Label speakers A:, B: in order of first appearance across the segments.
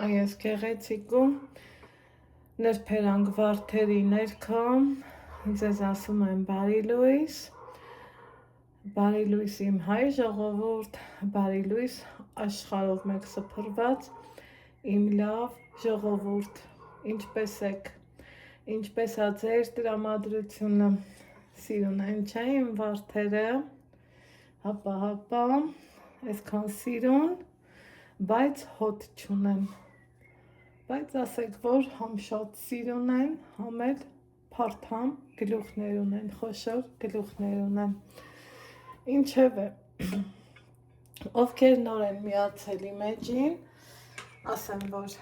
A: այս գեղեցիկու նրբերանգ վարդերի ներքո ձեզ ասում եմ բարի լույս, իմ հայ ժողովուրդ, բարի լույս աշխարհով մեկ սփռված իմ լավ ժողովուրդ, ինչպես եք, ինչպես է ձեր տրամադրությունը, սիրուն են չէ իմ վարդերը, հապա, այսքան սիրուն, բայց հոտ չունեն, բայց ասեք, որ համ շատ սիրուն են, համ էլ փարթամ գլուխներ ունեն, խոշոր գլուխներ ունեն, ինչևէ, ովքեր նոր են միացել իմ էջին, ասեմ, որ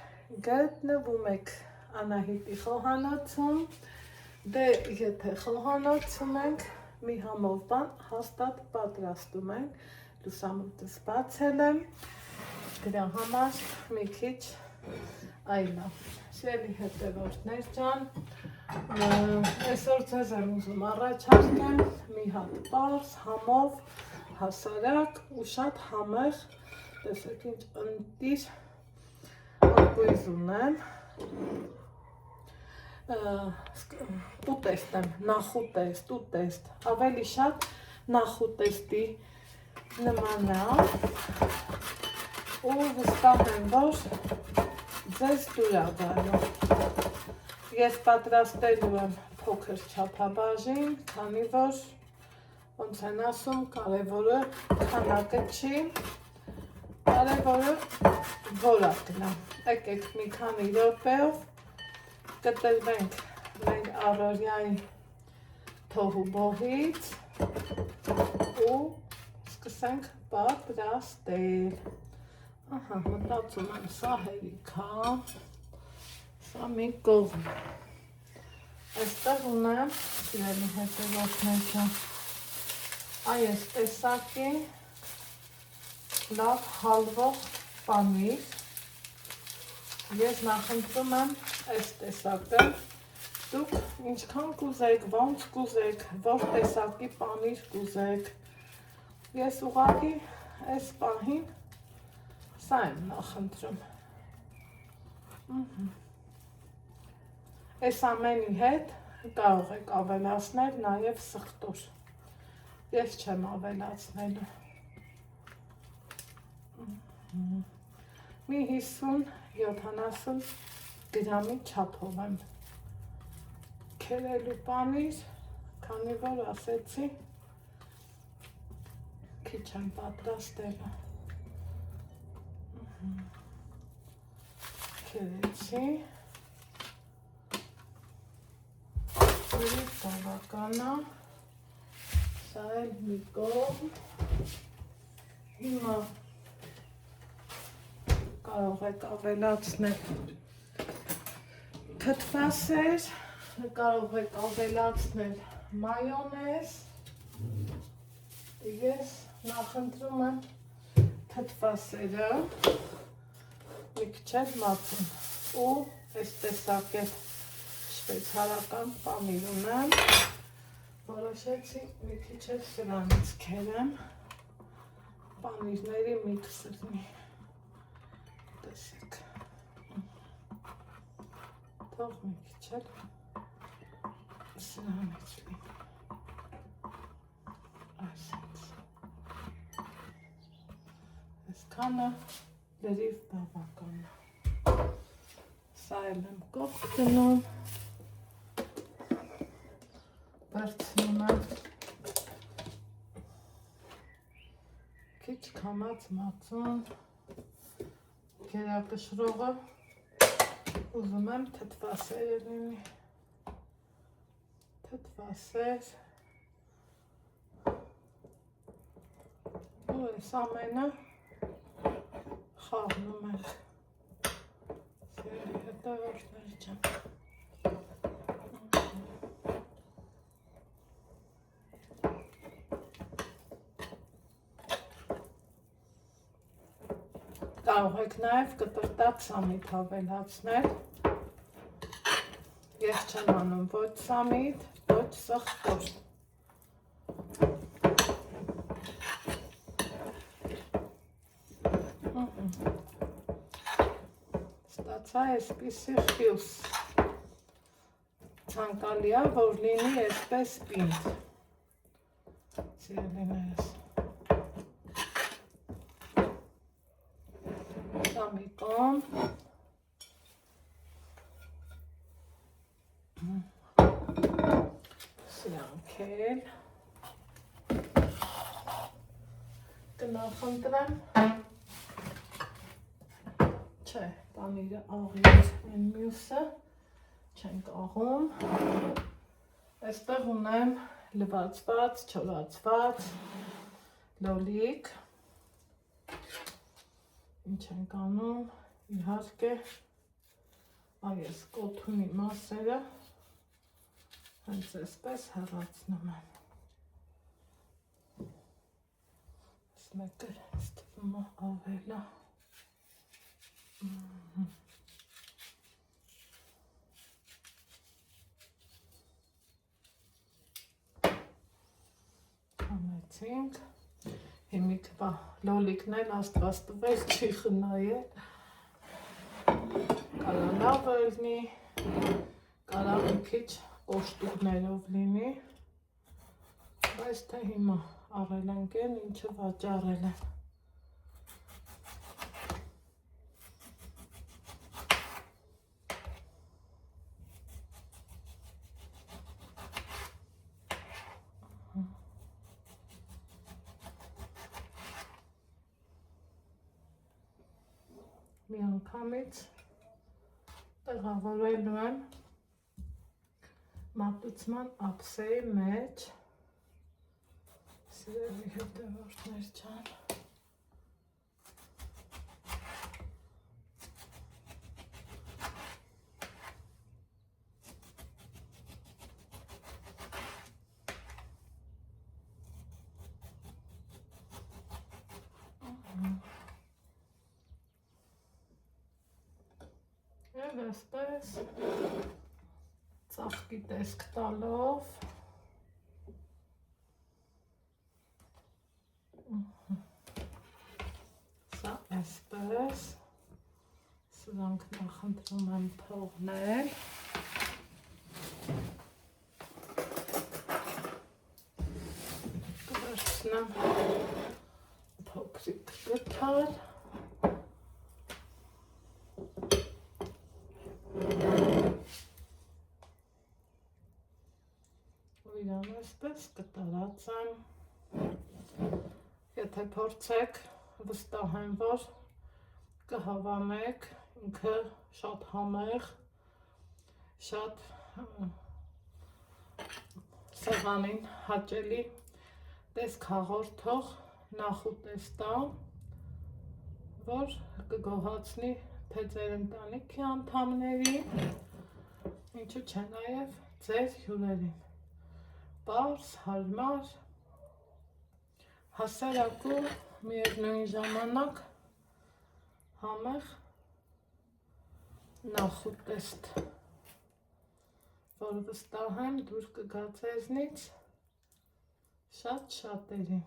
A: գտնվում եք Անահիտի խոհանոցում, դե եթե խոհանոցում ենք, մի համով բան հաստատ պատրաստում ենք, լուսամուտս բացել եմ, դրա համար մի քիչ այլա, սիրելի հետևորդներ ջան, այսօր ձեզ եմ ուզում առաջարկեմ մի հատ պարզ, համով, հասարակ ու շատ համեղ, տեսեք ինչ ընտիր ակույզ ունեմ, ուտեստ եմ, նախուտեստ, ավելի շատ նախուտեստի նման է ու վստահ եմ, որ ձեզ դուր է գալու, ես պատրաստելու եմ փոքր չափաբաժին, քանի որ ոնց են ասում, կարևորը քանակը չի, կարևորը որակն է, եկեք մի քանի րոպեով կտրվենք մեր առօրյայի թոհու բոհից ու սկսենք պատրաստել, մտածում եմ սա հերիք է, սա մի կողմ, այստեղ ունեմ, սիրելի հետևորդներ ջան, այս տեսակի լավ հալվող պանիր, ես նախընտրում եմ այս տեսակը, դուք ինչքան կուզեք, ոնց կուզեք, որ տեսակի պանիր կուզեք, ես ուղղակի այս պահին սա եմ նախընտրում, այս ամենի հետ կարող եք ավելացնել նաև սխտոր, ես չեմ ավելացնելու, մի 50-70 գրամի չափով եմ քերելու պանիր, քանի որ ասեցի, քիչ եմ պատրաստելու, քերեցի, ուրիշ բավականա, սա էլ մի կողմ, հիմա կարող եք ավելացնել թթվասեր, կարող եք ավելացնել մայոնեզ, ես նախընտրում եմ թթվասերը, մի քիչ էլ մածուն ու այս տեսակ էլ շվեյցարական պանիր ունեմ, որոշեցի մի քիչ էլ սրանից քերեմ, պանիրների միքսրնի, տեսեք, թող մի քիչ էլ սրանից լինի, այսպես, այսքանը լրիվ բավական է, սա էլ եմ կողք դնում, բարձնում եմ քիչ քամած մածուն, գերակշռողը ուզում եմ թթվասերը լինի, թթվասեր ու այս ամենը խաղնում ենք, սիրելի հետևորդներ ջան, կարող եք նաև կտրտած սամիտ ավելացնել, ես չեմ անում ոչ սամիտ, ոչ սխտոր, ստացա այսպիսի խյուս։ Ցանկալի է, որ լինի այսպես պինդ։ Սիրելիներս։ Դա մի կողմ։ Սրանք էլ։ Կնախընտրեմ։ Չէ, պանիրը աղից են մյուսը, չենք աղում, այստեղ ունեմ լվացված, չորացված, լոլիկ, ինչ ենք անում, իհարկե, այս կոթունի մասերը, հենց այսպես հեռացնում եմ, այս մեկը ստվում է ավելա, Համեցինք, հիմիկվա լոլիկն էլ աստված տվեց չի խնայել, կարա լավ լինի, կարա մի քիչ կոշտուկներով լինի, բայց թե հիմա առել ենք են, ինչը վաճառել են։ Մի անգամից տեղավորելու եմ մատուցման ափսեի մեջ, սիրելի հետևորդներ ջան, Եվ այսպես ծաղկի տեսք տալով սա այսպես սրանք նախընտրում եմ թողնել կվերցնեմ փոքրիկ գտալ Այսպես կտարածեմ, եթե փորձեք, վստահ եմ, որ կհավանեք, ինքը շատ համեղ, շատ սեղանին հաճելի տեսք հաղորդող նախուտեստ է, որ կգոհացնի թե ձեր ընտանիքի անդամներին, ինչու՞ չէ նաև ձեր հյուրերին։ Պարզ, հարմար, հասարակ ու միևնույն ժամանակ համեղ նախուտեստ, որ վստահ եմ դուր կգա ձեզնից շատ շատերին,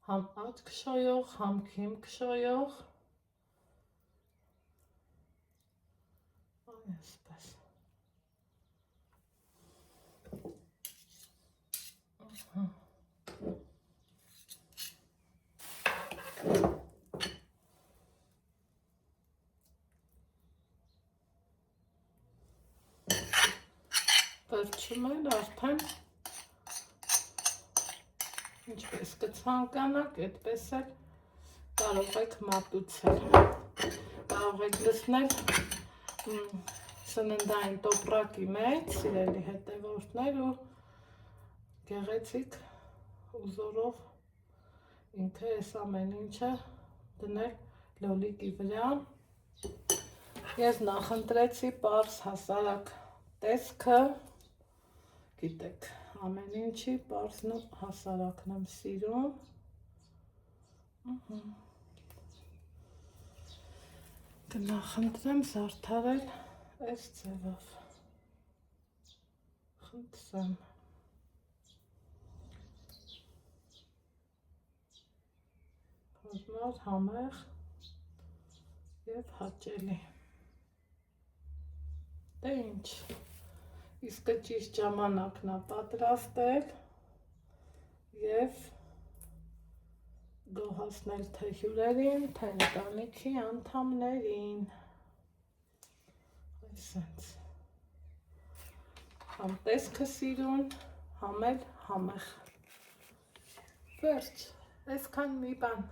A: համ աչք շոյող, համ քիմք շոյող, այսպես։ Վերջում էլ արդեն ինչպես կցանկանաք, այդպես էլ կարող եք մատուցել, կարող եք լցնել սննդային տոպրակի մեջ, սիրելի հետևորդներ ու գեղեցիկ ուզորով ինքը այս ամեն ինչը դնել լոլիկի վրա։ Ես նախընտրեցի պարզ հասարակ տեսքը, գիտեք, ամեն ինչի պարզն ու հասարակն եմ սիրում։ Կնախընտրեմ զարդարել այս ձևով։ Խնդրեմ։ Հարմար, համեղ և հաճելի։ Դե ինչ, իսկը ճիշտ ժամանակն է պատրաստել և գոհացնել թե հյուրերին, թե ընտանիքի անդամներին։ Այսենց, համ տեսքը սիրուն, համ էլ համեղ։ Վերջ, այսքան մի բան։